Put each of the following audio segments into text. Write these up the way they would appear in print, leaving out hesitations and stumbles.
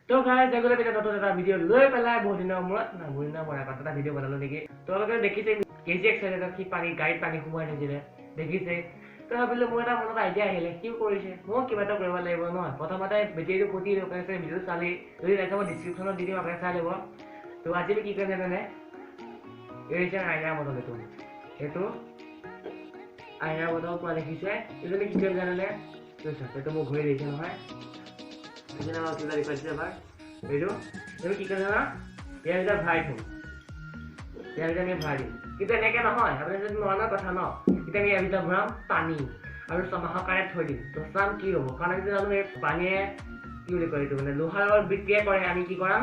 তো গাইজ এগুলো এটা নতুন এটা ভিডিও লৈ পেলাই বহুত দিনৰ মূৰত না বহুত দিনৰ মূৰত এটা ভিডিও বনালো নেকি তোমালোকে দেখিছে কেজি এক্সাইটেড কি পানী গাড়ীত পানী সোমাই থৈছিলে দেখিছে তো ভাবিলো মোৰ এটা মনত আইডিয়া আহিলে কি কৰিছে মই কিবা এটা কৰিব লাগিব নহয় প্ৰথমতে বেটেৰীটো ফুটি লোকাইছে ভিডিও চালি যদি দেখা মই ডিছক্ৰিপশ্যনত দি দিম আপোনালোকে চাই ল'ব তো আজি কি কৰিম জানেনে এই আইনা বটল এইটো আইনা বটল পোৱা দেখিছে এইজনী কি কৰিম জানেনে এইটো মোক ঘূৰি দিছে নহয় এইজনী আমাক কিবা দেখুৱাইছে এবাৰ এইটো কি কৰিম জানা ইয়াৰ ভিতৰত ভৰাই থ'ম ইয়াৰ ভিতৰত আমি ভৰাই দিম কিন্তু এনেকৈ নহয় আপুনি যদি নোৱাৰা কথা ন এতিয়া আমি ইয়াৰ ভিতৰত ভৰাম পানী আৰু ছমাহৰ কাৰণে থৈ দিম তো চাম কি হ'ব কাৰণ আমি জানো এই পানীয়ে কি বুলি কয় এইটো মানে লোহাৰ বিক্ৰিয়া কৰে আমি কি কৰাম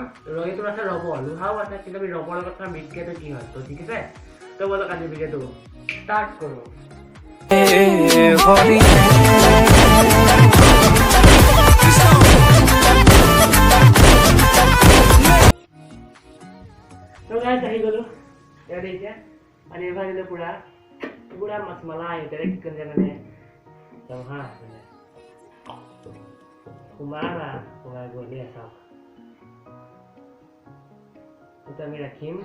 এইটো আছে ৰবৰ লোহাও আছে কিন্তু আমি ৰবৰ লগত তাৰ বিক্ৰিয়াটো কি হয় তো ঠিক আছে তো বলক আজি ভিডিঅ'টো ষ্টাৰ্ট কৰোঁ তো গাইজ আহি গ'লো এয়া দেখিছে পানী ভৰাই দিলোঁ পুৰা মাছমলাই এতিয়া কি কৰিম জানেনে হা সোমাই গ'লি চাওক এইটো আমি ৰাখিম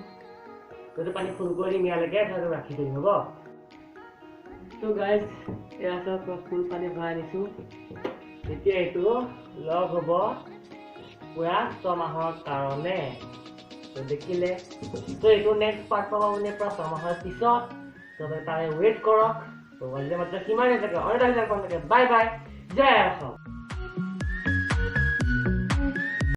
এইটো পানী ফুল কৰি দিম ইয়ালৈকে সেইটো ৰাখি দিম হ'ব তো গাইজ এয়া চাওক ফুল পানী ভৰাই আনিছোঁ এতিয়া এইটো লগ হ'ব পুৰা 6 মাহৰ কাৰণে তো দেখিলে তো এইটো নেক্সট পাৰ্ট পাব আপুনি প্ৰায় 6 মাহৰ পিছত তো তাৰে ৱেইট কৰক তো মাত্ৰ কিমান থাকে অনেক বাই বাই জয় অসম